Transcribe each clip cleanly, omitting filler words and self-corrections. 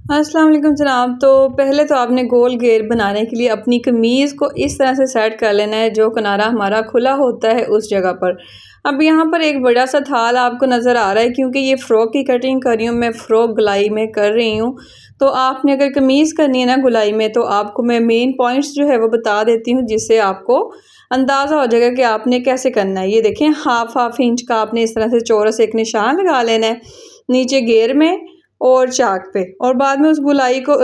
अस्सलाम वालेकुम जनाब। तो पहले तो आपने गोल घेर बनाने के लिए अपनी कमीज़ को इस तरह से सेट कर लेना है जो किनारा हमारा खुला होता है उस जगह पर। अब यहाँ पर एक बड़ा सा थाल आपको नज़र आ रहा है क्योंकि ये फ़्रॉक की कटिंग कर रही हूँ मैं, फ़्रॉक गुलाई में कर रही हूँ। तो आपने अगर कमीज़ करनी है ना गुलाई में, तो आपको मैं मेन पॉइंट्स जो है वो बता देती हूँ जिससे आपको अंदाज़ा हो जाएगा कि आपने कैसे करना है। ये देखें, हाफ इंच का आपने इस तरह से चौरस एक निशान लगा लेना है नीचे घेर में और चाक पे, और बाद में उस गुलाई को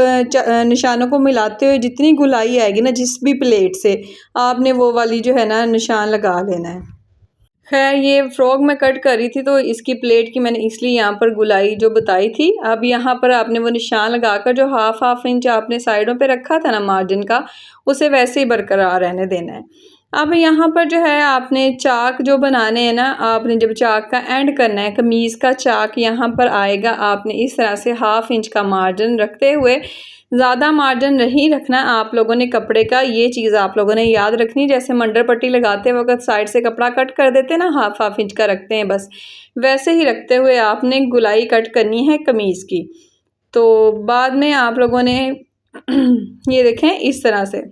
निशानों को मिलाते हुए जितनी गुलाई आएगी ना जिस भी प्लेट से, आपने वो वाली जो है ना निशान लगा लेना है। खैर, ये फ्रॉक मैं कट कर रही थी तो इसकी प्लेट की मैंने इसलिए यहाँ पर गुलाई जो बताई थी। अब यहाँ पर आपने वो निशान लगाकर जो हाफ इंच आपने साइडों पे रखा था ना मार्जिन का, उसे वैसे ही बरकरार रहने देना है। अब यहाँ पर जो है आपने चाक जो बनाने हैं ना, आपने जब चाक का एंड करना है, कमीज़ का चाक यहाँ पर आएगा, आपने इस तरह से हाफ इंच का मार्जिन रखते हुए, ज़्यादा मार्जिन नहीं रखना आप लोगों ने कपड़े का। ये चीज़ आप लोगों ने याद रखनी। जैसे मंडर पट्टी लगाते वक्त साइड से कपड़ा कट कर देते हैं ना, हाफ इंच का रखते हैं, बस वैसे ही रखते हुए आपने गुलाई कट करनी है कमीज़ की। तो बाद में आप लोगों ने ये देखें इस तरह से,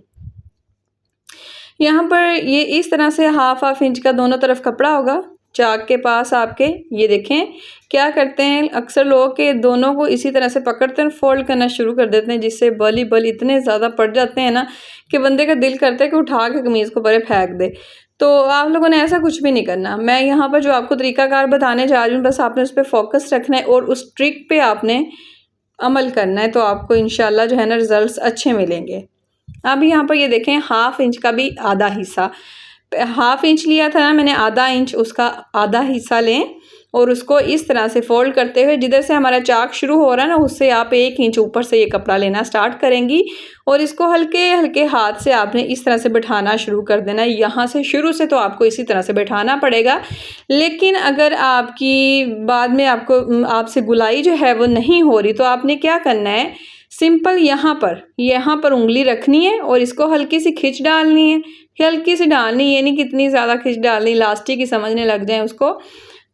यहाँ पर ये इस तरह से हाफ इंच का दोनों तरफ कपड़ा होगा चाक के पास आपके। ये देखें, क्या करते हैं अक्सर लोग के दोनों को इसी तरह से पकड़ते हैं, फोल्ड करना शुरू कर देते हैं, जिससे बल ही बल इतने ज़्यादा पड़ जाते हैं ना कि बंदे का दिल करता है कि उठा के कमीज़ को परे फेंक दे। तो आप लोगों ने ऐसा कुछ भी नहीं करना। मैं यहाँ पर जो आपको तरीकाकार बताने जा रही हूँ, बस आपने उस पर फोकस रखना है और उस ट्रिक पे आपने अमल करना है, तो आपको इंशाल्लाह जो है ना रिज़ल्ट्स अच्छे मिलेंगे। अब यहाँ पर ये देखें, हाफ इंच का भी आधा हिस्सा, हाफ इंच लिया था ना मैंने, आधा इंच उसका आधा हिस्सा लें और उसको इस तरह से फोल्ड करते हुए जिधर से हमारा चाक शुरू हो रहा है ना, उससे आप 1 इंच ऊपर से ये कपड़ा लेना स्टार्ट करेंगी और इसको हल्के हल्के हाथ से आपने इस तरह से बैठाना शुरू कर देना है। यहाँ से शुरू से तो आपको इसी तरह से बैठाना पड़ेगा, लेकिन अगर आपकी बाद में आपसे गुलाई जो है वो नहीं हो रही, तो आपने क्या करना है, सिंपल यहाँ पर उंगली रखनी है और इसको हल्की सी खिंच डालनी है। हल्की सी डालनी, ये नहीं कितनी ज़्यादा खिंच डालनी इलास्टिक ही समझने लग जाए उसको।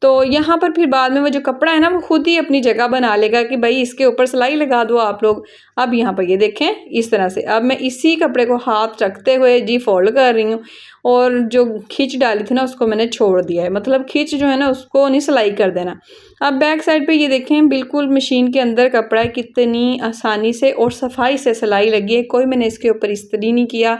तो यहाँ पर फिर बाद में वो जो कपड़ा है ना वो खुद ही अपनी जगह बना लेगा कि भाई इसके ऊपर सिलाई लगा दो आप लोग। अब यहाँ पर ये देखें इस तरह से, अब मैं इसी कपड़े को हाथ रखते हुए जी फोल्ड कर रही हूँ और जो खींच डाली थी ना उसको मैंने छोड़ दिया है, मतलब खींच जो है ना उसको नहीं सिलाई कर देना। अब बैक साइड पे ये देखें, बिल्कुल मशीन के अंदर कपड़ा है, कितनी आसानी से और सफाई से सिलाई लगी है। कोई मैंने इसके ऊपर इस्त्री नहीं किया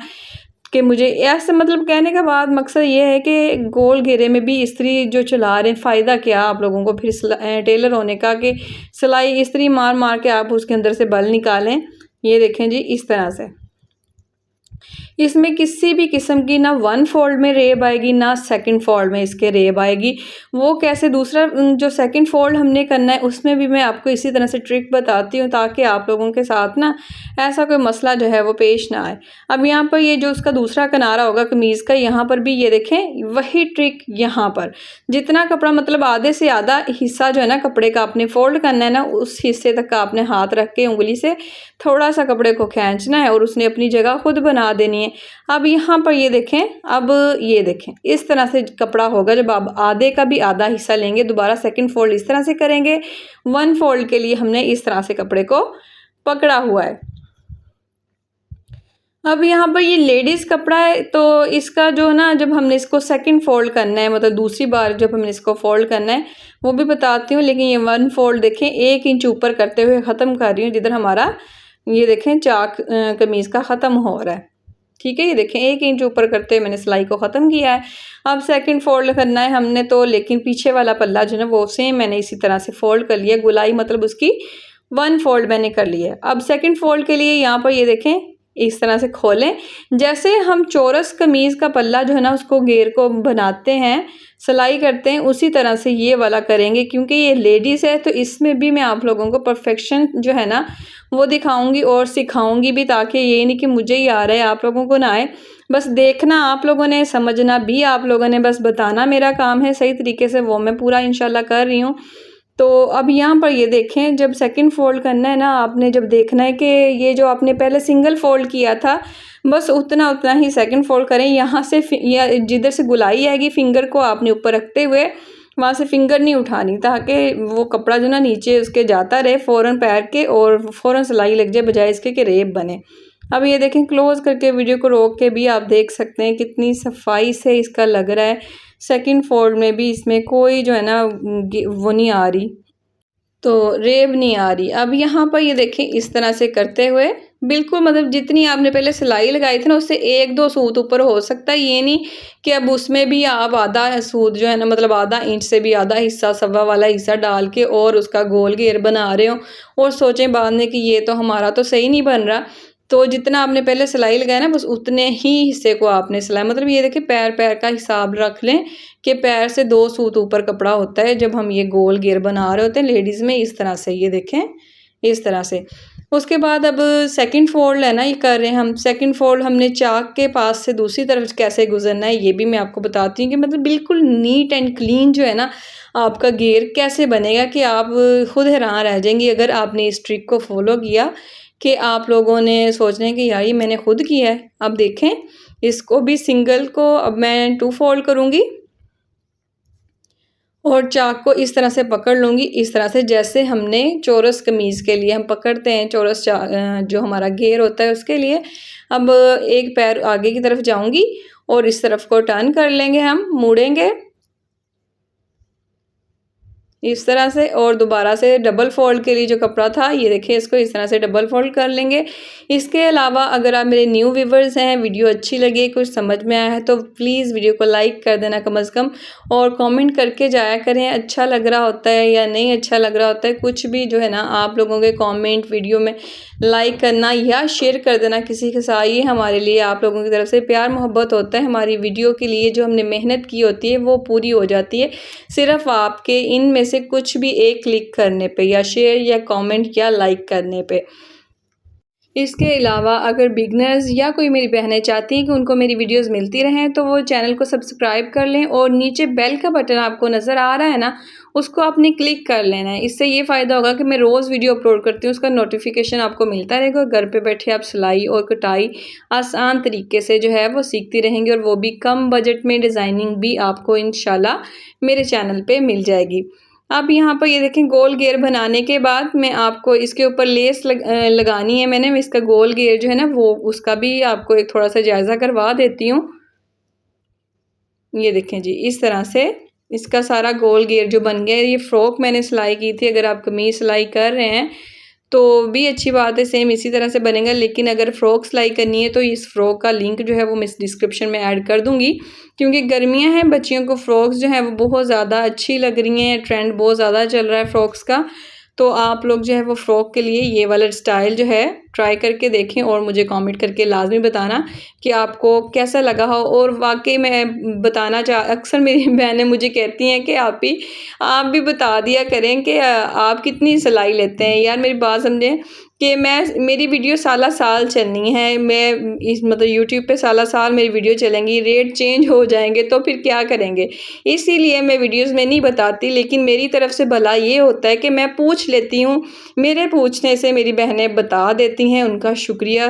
कि मुझे ऐसे, मतलब कहने का बाद मकसद ये है कि गोल घेरे में भी इस्त्री जो चला रहे हैं, फ़ायदा क्या आप लोगों को फिर टेलर होने का कि सिलाई इस्त्री मार मार के आप उसके अंदर से बल निकालें। ये देखें जी इस तरह से, इसमें किसी भी किस्म की ना 1 फोल्ड में रेब आएगी ना सेकंड फोल्ड में इसके रेब आएगी। वो कैसे, दूसरा जो सेकंड फोल्ड हमने करना है उसमें भी मैं आपको इसी तरह से ट्रिक बताती हूँ ताकि आप लोगों के साथ ना ऐसा कोई मसला जो है वो पेश ना आए। अब यहाँ पर ये जो उसका दूसरा किनारा होगा कमीज़ का, यहाँ पर भी ये देखें वही ट्रिक, यहाँ पर जितना कपड़ा मतलब आधे से आधा हिस्सा जो है ना कपड़े का आपने फोल्ड करना है ना, उस हिस्से तक का आपने हाथ रख के उंगली से थोड़ा सा कपड़े को खींचना है और उसने अपनी जगह खुद बना देनी है। अब यहाँ पर ये देखें, अब ये देखें इस तरह से कपड़ा होगा। जब आप आधे का भी आधा हिस्सा लेंगे, दोबारा सेकंड फोल्ड इस तरह से करेंगे, 1 फोल्ड के लिए हमने इस तरह से कपड़े को पकड़ा हुआ है। अब यहाँ पर ये लेडीज़ कपड़ा है तो इसका जो ना जब हमने इसको सेकंड फोल्ड करना है, मतलब दूसरी बार जब हमने इसको फोल्ड करना है वो भी बताती हूँ, लेकिन ये 1 फोल्ड देखें 1 इंच ऊपर करते हुए ख़त्म कर रही हूँ जिधर हमारा ये देखें चाक कमीज़ का ख़त्म हो रहा है। ठीक है, ये देखें 1 इंच ऊपर करते हुए मैंने सिलाई को ख़त्म किया है। अब सेकंड फोल्ड करना है हमने, तो लेकिन पीछे वाला पल्ला जो है वो सेम मैंने इसी तरह से फोल्ड कर लिया, गुलाई मतलब उसकी 1 फोल्ड मैंने कर लिया है। अब सेकंड फोल्ड के लिए यहाँ पर ये देखें इस तरह से खोलें, जैसे हम चौरस कमीज़ का पल्ला जो है ना उसको घेर को बनाते हैं, सिलाई करते हैं, उसी तरह से ये वाला करेंगे। क्योंकि ये लेडीज़ है तो इसमें भी मैं आप लोगों को परफेक्शन जो है ना वो दिखाऊंगी और सिखाऊंगी भी, ताकि ये नहीं कि मुझे ही आ रहा है आप लोगों को ना आए। बस देखना आप लोगों ने, समझना भी आप लोगों ने, बस बताना मेरा काम है सही तरीके से, वो मैं पूरा इंशाल्लाह कर रही हूँ। तो अब यहाँ पर ये देखें, जब सेकंड फोल्ड करना है ना आपने, जब देखना है कि ये जो आपने पहले सिंगल फोल्ड किया था बस उतना उतना ही सेकंड फोल्ड करें। यहाँ से या जिधर से गुलाई आएगी फिंगर को आपने ऊपर रखते हुए वहाँ से फिंगर नहीं उठानी, ताकि वो कपड़ा जो ना नीचे उसके जाता रहे फ़ौरन पैर के और फ़ौरन सिलाई लग जाए, बजाय इसके कि रेब बने। अब ये देखें, क्लोज़ करके वीडियो को रोक के भी आप देख सकते हैं कितनी सफाई से इसका लग रहा है। सेकंड फोल्ड में भी इसमें कोई जो है ना वो नहीं आ रही, तो रेब नहीं आ रही। अब यहाँ पर ये देखें, इस तरह से करते हुए बिल्कुल मतलब जितनी आपने पहले सिलाई लगाई थी ना, उससे 1-2 सूत ऊपर हो सकता है। ये नहीं कि अब उसमें भी आप आधा सूत जो है ना, मतलब आधा इंच से भी आधा हिस्सा, सवा वाला हिस्सा डाल के और उसका गोल घेर बना रहे हो और सोचें बाद में कि ये तो हमारा तो सही नहीं बन रहा। तो जितना आपने पहले सिलाई लगाया ना, बस उतने ही हिस्से को आपने सिलाई, मतलब ये देखिए पैर का हिसाब रख लें कि पैर से 2 सूत ऊपर कपड़ा होता है जब हम ये गोल घेर बना रहे होते हैं लेडीज़ में। इस तरह से ये देखें, इस तरह से। उसके बाद अब सेकंड फोल्ड है ना, ये कर रहे हैं हम। सेकंड फोल्ड हमने चाक के पास से दूसरी तरफ कैसे गुजरना है, ये भी मैं आपको बताती हूँ कि मतलब बिल्कुल नीट एंड क्लीन जो है ना आपका घेर कैसे बनेगा कि आप खुद हैरान रह जाएंगी अगर आपने इस ट्रिक को फॉलो किया, कि आप लोगों ने सोचना है कि यार ये मैंने खुद किया है। अब देखें, इसको भी सिंगल को अब मैं 2 फोल्ड करूँगी और चाक को इस तरह से पकड़ लूँगी, इस तरह से जैसे हमने चौरस कमीज़ के लिए हम पकड़ते हैं, चौरस जो हमारा घेर होता है उसके लिए। अब एक पैर आगे की तरफ जाऊँगी और इस तरफ को टर्न कर लेंगे, हम मुड़ेंगे इस तरह से, और दोबारा से डबल फोल्ड के लिए जो कपड़ा था, ये देखिए इसको इस तरह से डबल फोल्ड कर लेंगे। इसके अलावा अगर आप मेरे न्यू व्यूवर्स हैं, वीडियो अच्छी लगी, कुछ समझ में आया है, तो प्लीज़ वीडियो को लाइक कर देना कम से कम, और कमेंट करके जाया करें अच्छा लग रहा होता है या नहीं अच्छा लग रहा होता है। कुछ भी जो है ना आप लोगों के कॉमेंट वीडियो में लाइक करना या शेयर कर देना किसी के साथ, ये हमारे लिए आप लोगों की तरफ से प्यार मोहब्बत होता है। हमारी वीडियो के लिए जो हमने मेहनत की होती है वो पूरी हो जाती है सिर्फ आपके इनमें से कुछ भी एक क्लिक करने पे, या शेयर या कमेंट या लाइक करने पे। इसके अलावा अगर बिगनर्स या कोई मेरी बहनें चाहती हैं कि उनको मेरी वीडियोस मिलती रहें, तो वो चैनल को सब्सक्राइब कर लें और नीचे बेल का बटन आपको नज़र आ रहा है ना, उसको आपने क्लिक कर लेना है। इससे ये फ़ायदा होगा कि मैं रोज़ वीडियो अपलोड करती हूँ, उसका नोटिफिकेशन आपको मिलता रहेगा। घर पे बैठे आप सिलाई और कटाई आसान तरीके से जो है वो सीखती रहेंगी, और वो भी कम बजट में। डिज़ाइनिंग भी आपको इंशाल्लाह मेरे चैनल पर मिल जाएगी। अब यहाँ पर ये देखें, गोल घेर बनाने के बाद मैं आपको इसके ऊपर लेस लगानी है। मैंने इसका गोल घेर जो है ना वो उसका भी आपको एक थोड़ा सा जायज़ा करवा देती हूँ। ये देखें जी, इस तरह से इसका सारा गोल घेर जो बन गया है। ये फ़्रॉक मैंने सिलाई की थी, अगर आप कमीज़ सिलाई कर रहे हैं तो भी अच्छी बात है, सेम इसी तरह से बनेगा। लेकिन अगर फ़्रॉक सिलाई करनी है तो इस फ़्रॉक का लिंक जो है वो मैं डिस्क्रिप्शन में ऐड कर दूँगी, क्योंकि गर्मियाँ हैं, बच्चियों को फ़्रॉक्स जो है वो बहुत ज़्यादा अच्छी लग रही हैं, ट्रेंड बहुत ज़्यादा चल रहा है फ़्रॉक्स का। तो आप लोग जो है वो फ़्रॉक के लिए ये वाला स्टाइल जो है ट्राई करके देखें और मुझे कमेंट करके लाज़मी बताना कि आपको कैसा लगा हो। और वाक़ई मैं बताना अक्सर मेरी बहनें मुझे कहती हैं कि आप भी बता दिया करें कि आप कितनी सिलाई लेते हैं। यार मेरी बात समझें कि मेरी वीडियो साला साल चलनी है, मैं इस मतलब यूट्यूब पे साला साल मेरी वीडियो चलेंगी, रेट चेंज हो जाएंगे तो फिर क्या करेंगे। इसीलिए मैं वीडियोस में नहीं बताती, लेकिन मेरी तरफ से भला ये होता है कि मैं पूछ लेती हूँ, मेरे पूछने से मेरी बहनें बता देती हैं। उनका शुक्रिया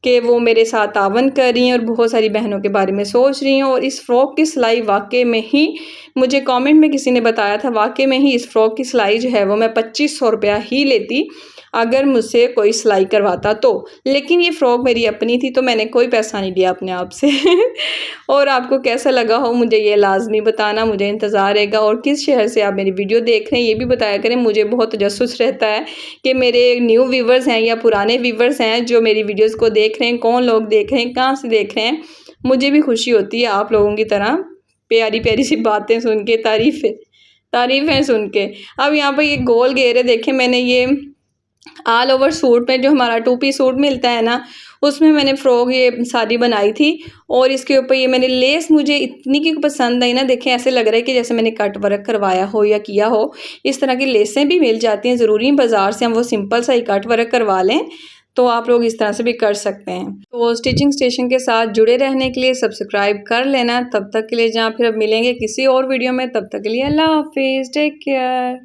कि वो मेरे साथ तावन कर रही हैं और बहुत सारी बहनों के बारे में सोच रही हैं। और इस फ़्रॉक की सिलाई वाकई में ही, मुझे कमेंट में किसी ने बताया था, वाकई में ही इस फ़्रॉक की सिलाई जो है वो मैं 2500 रुपया ही लेती अगर मुझसे कोई सिलाई करवाता तो। लेकिन ये फ़्रॉक मेरी अपनी थी तो मैंने कोई पैसा नहीं लिया अपने आप से। और आपको कैसा लगा हो मुझे ये लाज़मी बताना, मुझे इंतज़ार रहेगा। और किस शहर से आप मेरी वीडियो देख रहे हैं ये भी बताया करें, मुझे बहुत तजस्सुस रहता है कि मेरे न्यू व्यूवर्स हैं या पुराने व्यूवर्स हैं जो मेरी वीडियोस को देख रहे हैं, कौन लोग देख रहे हैं, कहाँ से देख रहे हैं। मुझे भी खुशी होती है आप लोगों की तरह प्यारी प्यारी सी बातें सुन के, तारीफ़ें सुन के। अब यहाँ पर ये गोल घेर है, देखें मैंने ये ऑल ओवर सूट में जो हमारा 2 पीस सूट मिलता है ना, उसमें मैंने फ़्रॉक ये सादी बनाई थी। और इसके ऊपर ये मैंने लेस मुझे इतनी की पसंद आई ना, देखें ऐसे लग रहा है कि जैसे मैंने कट वर्क करवाया हो या किया हो। इस तरह की लेसें भी मिल जाती हैं, ज़रूरी बाज़ार से हम वो सिंपल सा ही कट वर्क करवा लें, तो आप लोग इस तरह से भी कर सकते हैं। तो स्टिचिंग स्टेशन के साथ जुड़े रहने के लिए सब्सक्राइब कर लेना। तब तक के लिए जहाँ फिर अब मिलेंगे किसी और वीडियो में, तब तक के लिए अल्लाह हाफिज़, टेक केयर।